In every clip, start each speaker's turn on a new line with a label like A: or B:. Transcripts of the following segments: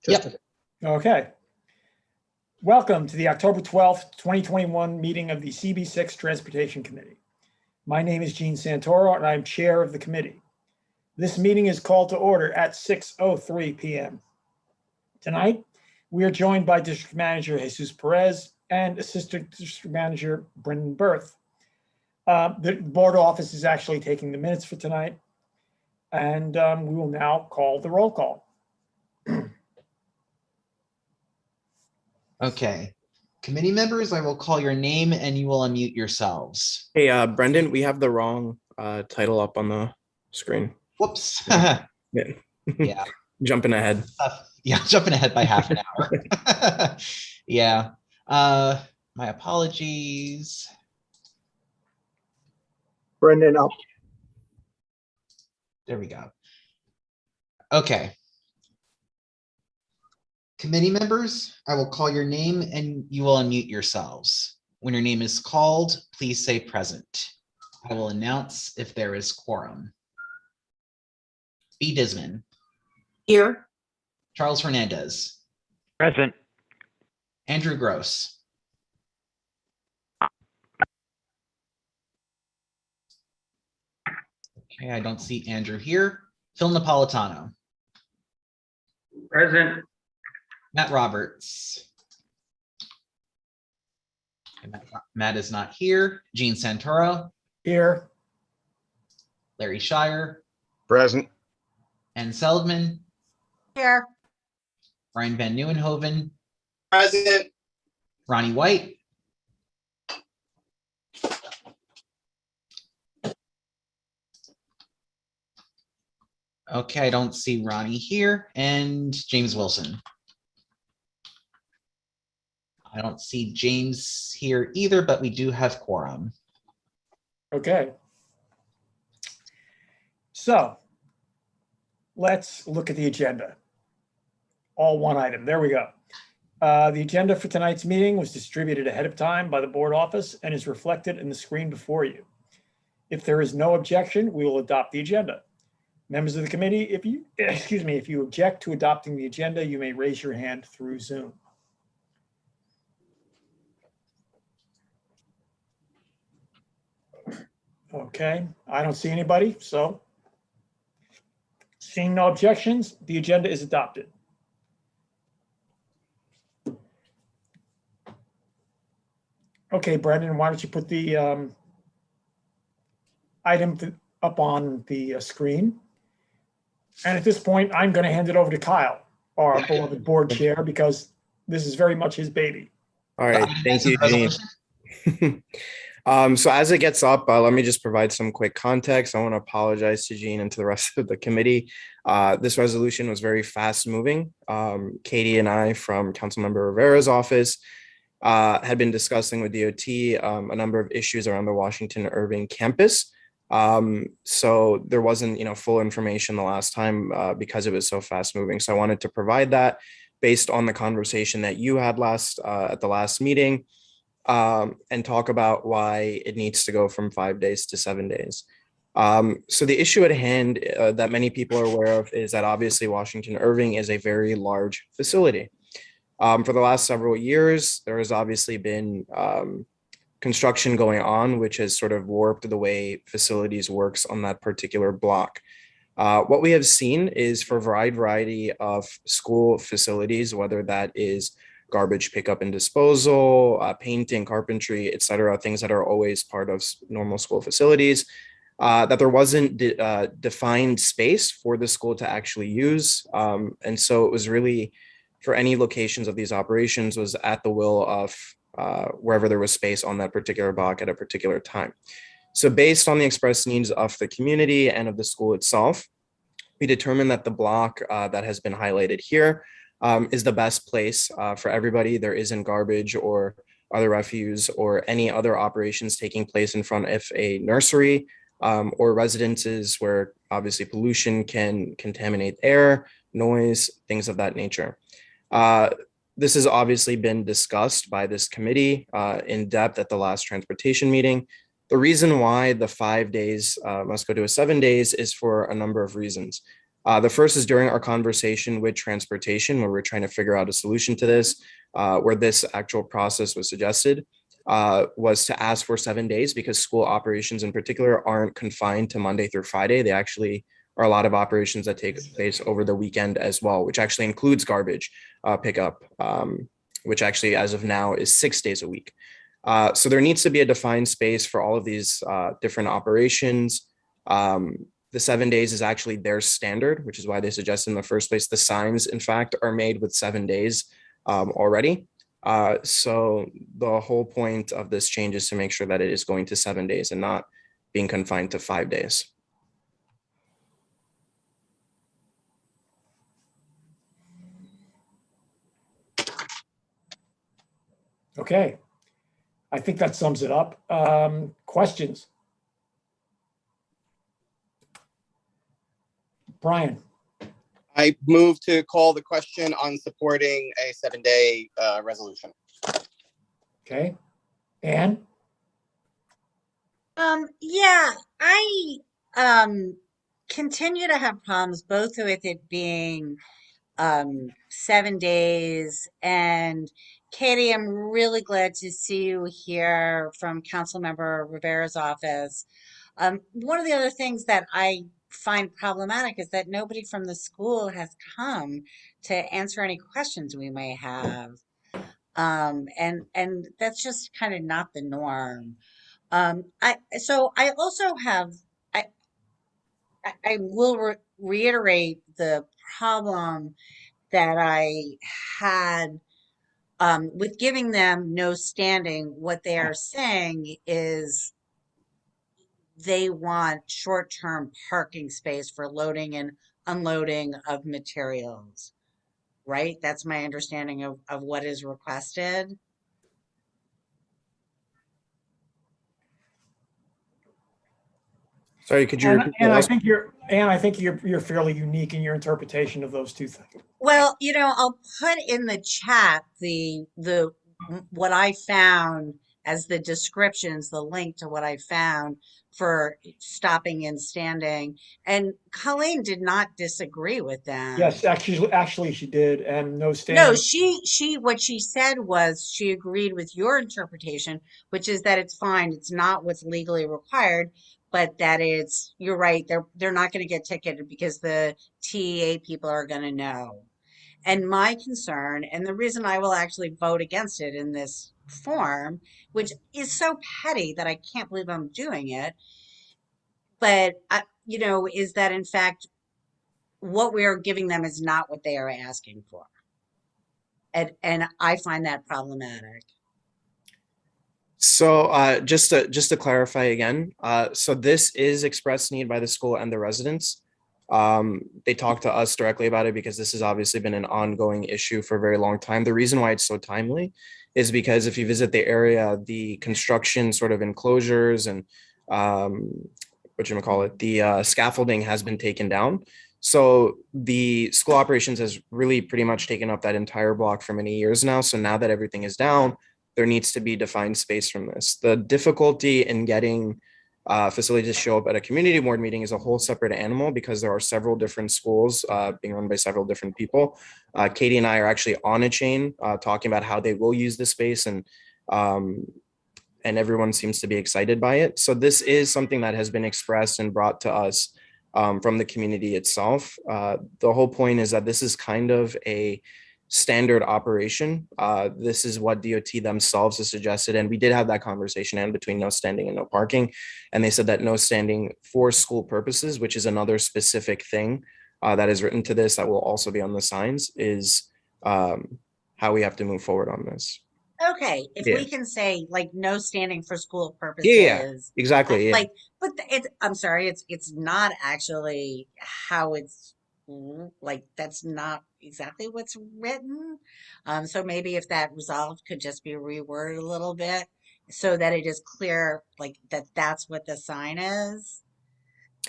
A: Yep.
B: Okay. Welcome to the October 12th, 2021 meeting of the CB6 Transportation Committee. My name is Gene Santoro and I'm chair of the committee. This meeting is called to order at 6:03 p.m. Tonight, we are joined by District Manager Jesus Perez and Assistant District Manager Brendan Berth. The board office is actually taking the minutes for tonight, and we will now call the roll call.
A: Okay. Committee members, I will call your name and you will unmute yourselves.
C: Hey, Brendan, we have the wrong title up on the screen.
A: Whoops.
C: Yeah.
A: Yeah.
C: Jumping ahead.
A: Yeah, jumping ahead by half an hour. Yeah. My apologies.
D: Brendan up.
A: There we go. Okay. Committee members, I will call your name and you will unmute yourselves. When your name is called, please say present. I will announce if there is quorum. B. Disman.
E: Here.
A: Charles Hernandez.
D: Present.
A: Andrew Gross. Okay, I don't see Andrew here. Phil Napolitano.
D: Present.
A: Matt Roberts. Okay, Matt is not here. Gene Santoro.
B: Here.
A: Larry Shire.
D: Present.
A: Ann Seligman.
E: Here.
A: Brian Van Nieuwenhoven.
F: Present.
A: Ronnie White. Okay, I don't see Ronnie here. And James Wilson. I don't see James here either, but we do have quorum.
B: Okay. So let's look at the agenda. All one item. There we go. The agenda for tonight's meeting was distributed ahead of time by the board office and is reflected in the screen before you. If there is no objection, we will adopt the agenda. Members of the committee, if you object to adopting the agenda, you may raise your hand through Zoom. Okay, I don't see anybody, so seeing no objections, the agenda is adopted. Okay, Brendan, why don't you put the item up on the screen? And at this point, I'm going to hand it over to Kyle, our beloved board chair, because this is very much his baby.
C: All right, thank you, Gene. So as it gets up, let me just provide some quick context. I want to apologize to Gene and to the rest of the committee. This resolution was very fast moving. Katie and I from Councilmember Rivera's office had been discussing with DOT a number of issues around the Washington Irving campus. So there wasn't, full information the last time because it was so fast moving. So I wanted to provide that based on the conversation that you had at the last meeting. And talk about why it needs to go from 5 days to 7 days. So the issue at hand that many people are aware of is that obviously Washington Irving is a very large facility. For the last several years, there has obviously been construction going on, which has sort of warped the way facilities works on that particular block. What we have seen is for a variety of school facilities, whether that is garbage pickup and disposal, painting, carpentry, etc., things that are always part of normal school facilities, that there wasn't defined space for the school to actually use. And so it was really, for any locations of these operations, was at the will of wherever there was space on that particular block at a particular time. So based on the express needs of the community and of the school itself, we determined that the block that has been highlighted here is the best place for everybody. There isn't garbage or other refuse or any other operations taking place in front of a nursery or residences where obviously pollution can contaminate air, noise, things of that nature. This has obviously been discussed by this committee in depth at the last transportation meeting. The reason why the 5 days must go to 7 days is for a number of reasons. The first is during our conversation with transportation, where we're trying to figure out a solution to this, where this actual process was suggested, was to ask for 7 days because school operations in particular aren't confined to Monday through Friday. They actually are a lot of operations that take place over the weekend as well, which actually includes garbage pickup, which actually as of now is 6 days a week. So there needs to be a defined space for all of these different operations. The 7 days is actually their standard, which is why they suggest in the first place. The signs, in fact, are made with 7 days already. So the whole point of this change is to make sure that it is going to 7 days and not being confined to 5 days.
B: Okay. I think that sums it up. Questions? Brian,
F: I move to call the question on supporting a 7-day resolution.
B: okay. Anne?
E: Yeah, I continue to have problems both with it being 7 days, and Katie, I'm really glad to see you here from Councilmember Rivera's office. One of the other things that I find problematic is that nobody from the school has come to answer any questions we may have. And that's just kind of not the norm. I also have I will reiterate the problem that I had with giving them no standing. What they are saying is they want short-term parking space for loading and unloading of materials, right? That's my understanding of what is requested.
C: Sorry, could you
B: And,
C: repeat
B: and
C: that
B: I
C: last?
B: think you're fairly unique in your interpretation of those two things.
E: Well, I'll put in the chat the what I found as the descriptions, the link to what I found for stopping and standing. And Colleen did not disagree with them.
B: Yes, actually she did, and no
E: No,
B: standing.
E: what she said was she agreed with your interpretation, which is that it's fine. It's not what's legally required, but that you're right. They're not going to get ticketed because the TEA people are going to know. And my concern, and the reason I will actually vote against it in this form, which is so petty that I can't believe I'm doing it, but is that in fact what we are giving them is not what they are asking for. And I find that problematic.
C: So just to clarify again, so this is expressed need by the school and the residents. They talked to us directly about it because this has obviously been an ongoing issue for a very long time. The reason why it's so timely is because if you visit the area, the construction sort of enclosures and the scaffolding has been taken down. So the school operations has really pretty much taken up that entire block for many years now. So now that everything is down, there needs to be defined space from this. The difficulty in getting facilities to show up at a community board meeting is a whole separate animal because there are several different schools being run by several different people. Katie and I are actually on a chain talking about how they will use the space, and everyone seems to be excited by it. So this is something that has been expressed and brought to us from the community itself. The whole point is that this is kind of a standard operation. This is what DOT themselves has suggested. And we did have that conversation and between no standing and no parking. And they said that no standing for school purposes, which is another specific thing that is written to this that will also be on the signs, is how we have to move forward on this.
E: Okay, if
C: Yeah.
E: we can say like no standing for school purposes.
C: Yeah, exactly. Yeah.
E: I'm sorry, it's not actually how it's like, that's not exactly what's written. So maybe if that resolved could just be reworded a little bit so that it is clear, like that's what the sign is.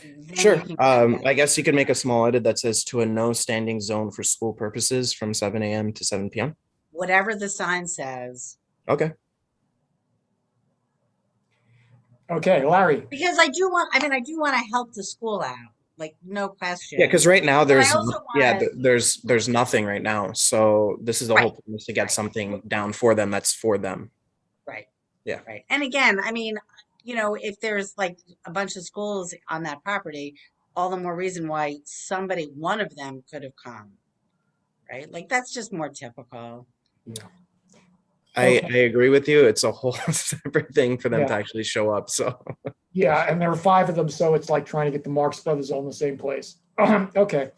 E: Then
C: Sure.
E: you can go ahead.
C: I guess you could make a small edit that says to a no standing zone for school purposes from 7 a.m. to 7 p.m.
E: Whatever the sign says.
C: Okay.
B: Okay, Larry.
E: Because I do want to help the school out. like, no question.
C: Yeah, because right now
E: But I
C: there's,
E: also
C: yeah,
E: wanna-
C: there's nothing right now. So this is the whole
E: Right,
C: point, is to get
E: right.
C: something down for them that's for them.
E: Right.
C: Yeah.
E: Right. And again, I mean, if there's like a bunch of schools on that property, all the more reason why one of them could have come. Right. Like that's just more typical.
C: I
B: Okay.
C: agree with you. It's a whole separate thing for them to
B: Yeah.
C: actually show up. So
B: Yeah, and there are 5 of them, so it's like trying to get the Marx Brothers all in the same place. Okay.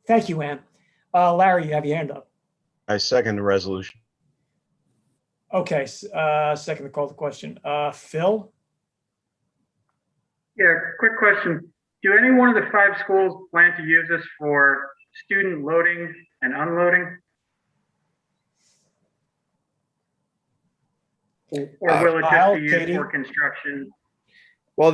B: Thank you, Ann. Larry, you have your hand up.
D: I second the resolution.
B: Okay, second to call the question. Phil?
G: Yeah, quick question. Do any one of the 5 schools plan to use this for student loading and unloading? Or will it
B: Kyle,
G: just be used
B: Katie?
G: for construction?
C: well,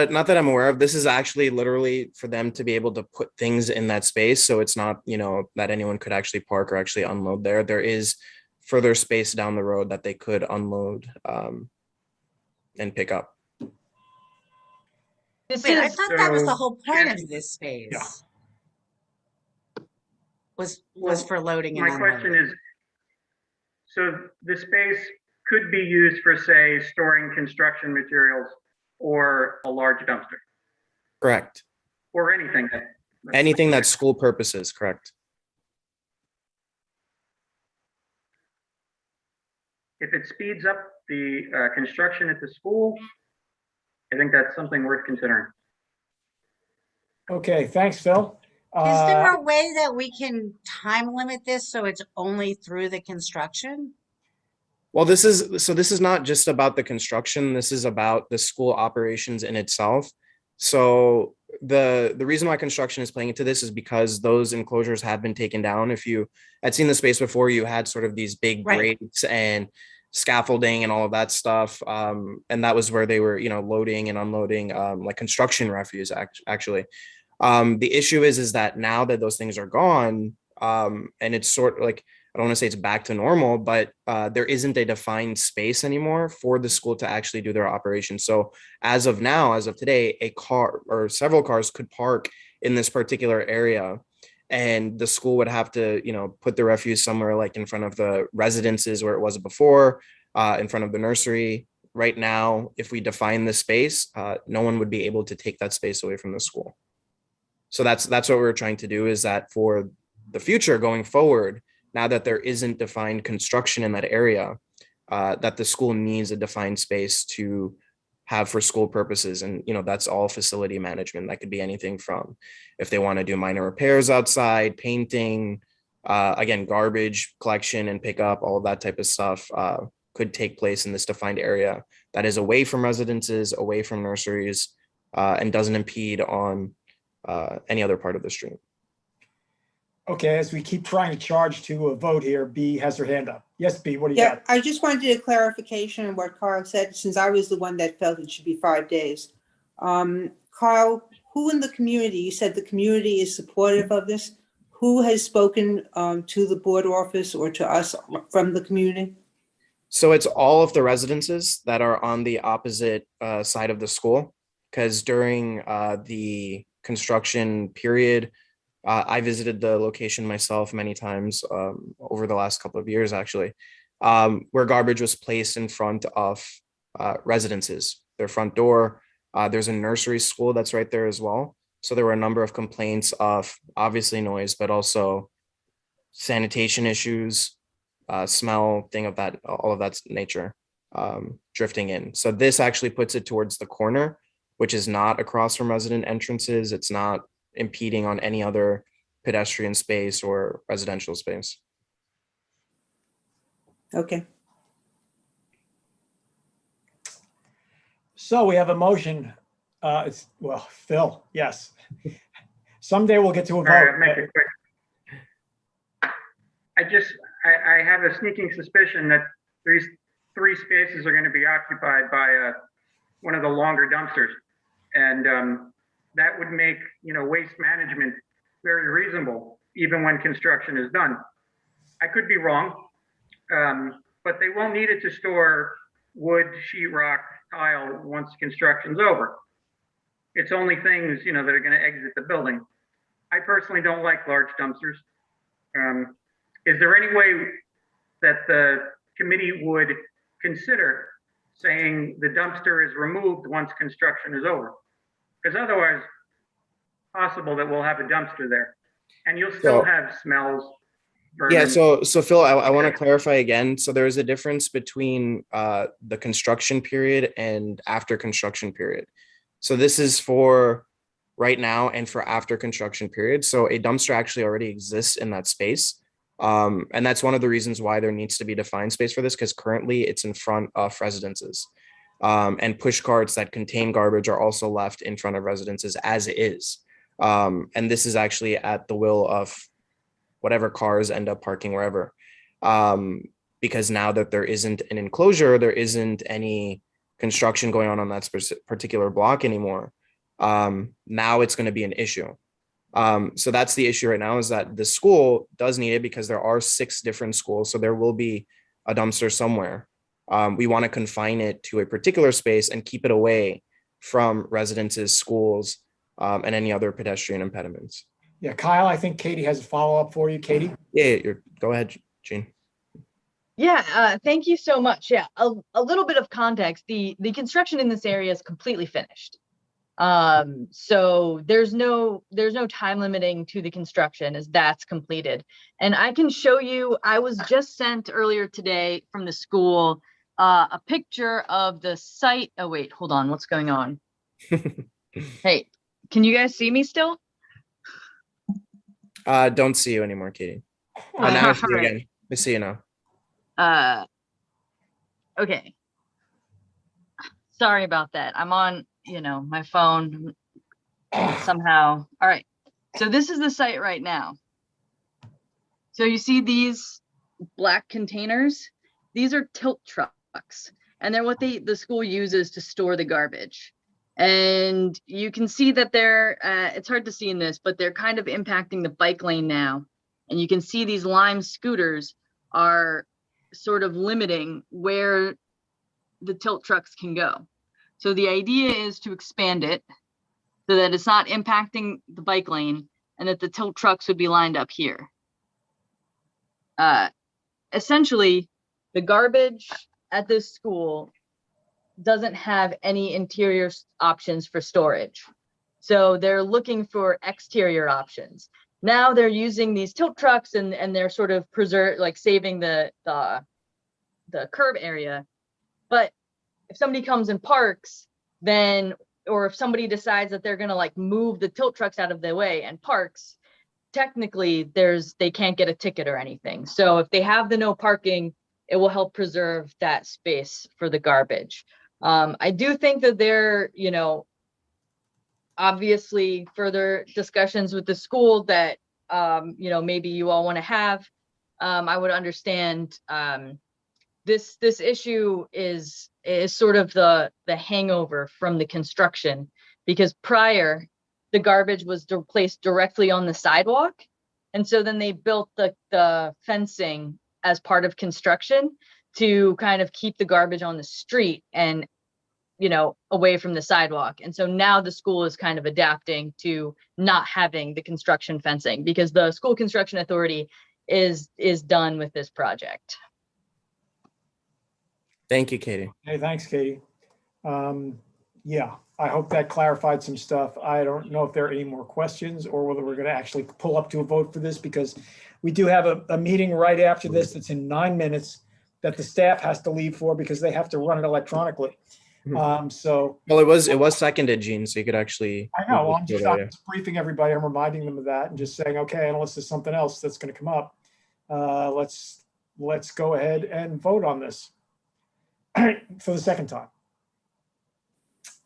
C: not that I'm aware of. This is actually literally for them to be able to put things in that space. So it's not, that anyone could actually park or actually unload there. There is further space down the road that they could unload and pick up.
E: Wait, I thought that was the
G: So-
E: whole point of this space.
B: Yeah.
E: Was
G: Well,
E: for loading and
G: My question
E: unloading.
G: is, so the space could be used for, say, storing construction materials or a large dumpster
C: Correct.
G: or anything that.
C: Anything that's school purposes, correct.
G: If it speeds up the construction at the school, I think that's something worth considering.
B: Okay, thanks, Phil.
E: Is there a way that we can time limit this so it's only through the construction?
C: Well, this is not just about the construction. This is about the school operations in itself. So the reason why construction is playing into this is because those enclosures have been taken down. If you had seen the space before, you had sort of these big
E: Right.
C: grates and scaffolding and all of that stuff. And that was where they were, loading and unloading like construction refuse actually. The issue is that now that those things are gone, and it's sort of like, I don't want to say it's back to normal, but there isn't a defined space anymore for the school to actually do their operation. So as of now, as of today, a car or several cars could park in this particular area, and the school would have to, put the refuse somewhere like in front of the residences where it was before, in front of the nursery. Right now, if we define the space, no one would be able to take that space away from the school. So that's what we're trying to do, is that for the future going forward, now that there isn't defined construction in that area, that the school needs a defined space to have for school purposes. And, that's all facility management. That could be anything from if they want to do minor repairs outside, painting, again, garbage collection and pickup, all of that type of stuff could take place in this defined area that is away from residences, away from nurseries, and doesn't impede on any other part of the street.
B: Okay, as we keep trying to charge to a vote here, B has her hand up. Yes, B, what do you
H: Yeah,
B: got?
H: I just wanted a clarification on what Carl said, since I was the one that felt it should be 5 days. Carl, who in the community, you said the community is supportive of this? Who has spoken to the board office or to us from the community?
C: So it's all of the residences that are on the opposite side of the school, because during the construction period, I visited the location myself many times over the last couple of years, actually, where garbage was placed in front of residences, their front door. There's a nursery school that's right there as well. So there were a number of complaints of obviously noise, but also sanitation issues, smell, all of that nature drifting in. So this actually puts it towards the corner, which is not across from resident entrances. It's not impeding on any other pedestrian space or residential space.
H: Okay.
B: So we have a motion. Phil, yes. Someday we'll get to a
G: All right, I'll make
B: vote.
G: it quick. I have a sneaking suspicion that these 3 spaces are going to be occupied by one of the longer dumpsters. And that would make, waste management very reasonable, even when construction is done. I could be wrong, but they won't need it to store wood, sheetrock, tile once construction's over. it's only things, that are going to exit the building. I personally don't like large dumpsters. Is there any way that the committee would consider saying the dumpster is removed once construction is over? Because otherwise, possible that we'll have a dumpster there, and you'll still
C: So-
G: have smells.
C: Yeah,
G: vermin.
C: so Phil, I want to clarify again. So there is a difference between the construction period and after construction period. So this is for right now and for after construction period. So a dumpster actually already exists in that space. And that's one of the reasons why there needs to be defined space for this, because currently it's in front of residences. And push carts that contain garbage are also left in front of residences as is. And this is actually at the will of whatever cars end up parking wherever. Because now that there isn't an enclosure, there isn't any construction going on that particular block anymore. Now it's going to be an issue. So that's the issue right now, is that the school does need it because there are 6 different schools. So there will be a dumpster somewhere. We want to confine it to a particular space and keep it away from residences, schools, and any other pedestrian impediments.
B: Yeah, Kyle, I think Katie has a follow-up for you. Katie?
C: Yeah, go ahead, Gene.
I: Yeah, thank you so much. Yeah, a little bit of context. The construction in this area is completely finished. So there's no time limiting to the construction as that's completed. And I can show you, I was just sent earlier today from the school a picture of the site. Oh wait, hold on, what's going on? Hey, can you guys see me still?
C: Don't see you anymore, Katie. Oh, now I see you again. I see you now.
I: Okay. Sorry about that. I'm on, my phone somehow. All right. So this is the site right now. So you see these black containers? These are tilt trucks, and they're what the school uses to store the garbage. And you can see that they're, it's hard to see in this, but they're kind of impacting the bike lane now. And you can see these Lime scooters are sort of limiting where the tilt trucks can go. So the idea is to expand it so that it's not impacting the bike lane and that the tilt trucks would be lined up here. Essentially, the garbage at this school doesn't have any interior options for storage. So they're looking for exterior options. Now they're using these tilt trucks and they're sort of saving the curb area. But if somebody comes and parks, then, or if somebody decides that they're gonna move the tilt trucks out of their way and parks, technically they can't get a ticket or anything. So if they have the no parking, it will help preserve that space for the garbage. I do think that there, obviously further discussions with the school that, maybe you all want to have. I would understand this issue is sort of the hangover from the construction, because prior the garbage was placed directly on the sidewalk. And so then they built the fencing as part of construction to kind of keep the garbage on the street and, away from the sidewalk. And so now the school is kind of adapting to not having the construction fencing, because the school construction authority is done with this project.
C: Thank you, Katie.
B: Hey, thanks, Katie. Yeah, I hope that clarified some stuff. I don't know if there are any more questions or whether we're going to actually pull up to a vote for this, because we do have a meeting right after this that's in 9 minutes that the staff has to leave for because they have to run it electronically. So.
C: Well, it was seconded, Gene, so you could actually.
B: I know, I'm just briefing everybody. I'm reminding them of that and just saying, okay, unless there's something else that's going to come up, let's go ahead and vote on this for the second time.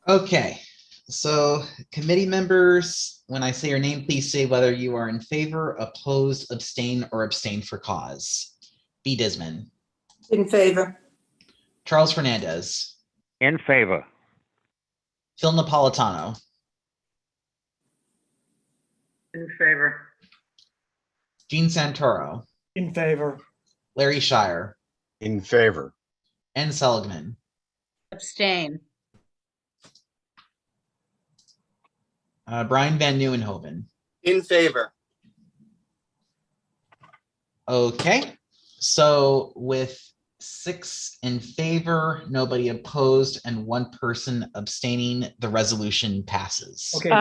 A: Okay, so committee members, when I say your name, please say whether you are in favor, opposed, abstain, or abstain for cause. B. Disman.
H: In favor.
A: Charles Fernandez.
J: In favor.
A: Phil Napolitano.
G: In favor.
A: Gene Santoro.
B: In favor.
A: Larry Shire.
D: In favor.
A: Ann Seligman.
E: Abstain.
A: Brian Van Nieuwenhoven.
F: In favor.
A: Okay, so with 6 in favor, nobody opposed, and 1 person abstaining, the resolution passes.
B: Okay,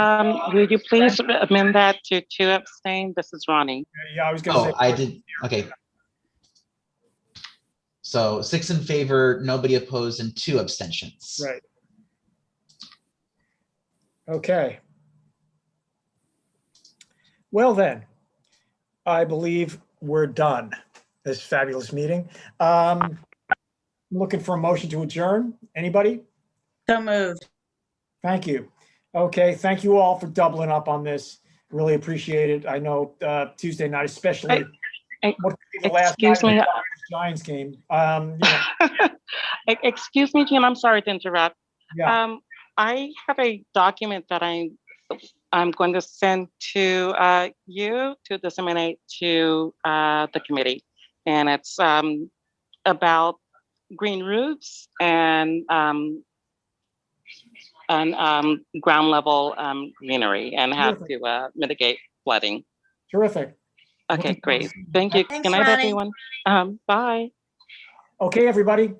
J: Would you please amend that to 2 abstain? This is Ronnie.
B: yeah, I was gonna
A: Oh,
B: say.
A: I did, okay. So 6 in favor, nobody opposed, and 2 abstentions.
B: Right. Okay. Well then, I believe we're done. This fabulous meeting. Looking for a motion to adjourn. Anybody?
E: So moved.
B: Thank you. Okay, thank you all for doubling up on this. Really appreciate it. I know Tuesday night, especially.
J: Hey,
B: what could be the last
J: excuse
B: night
J: me.
B: of the Giants game. You know,
J: Excuse me, Jim, I'm sorry to interrupt.
B: yeah.
J: I have a document that I'm going to send to you to disseminate to the committee. And it's about green roofs and ground level greenery and how
B: Terrific.
J: to mitigate flooding.
B: Terrific.
J: Okay,
B: Looking forward
J: great.
B: to seeing
J: Thank you.
E: Thanks,
J: Good night,
E: Ronnie.
J: everyone. Bye.
B: Okay, everybody.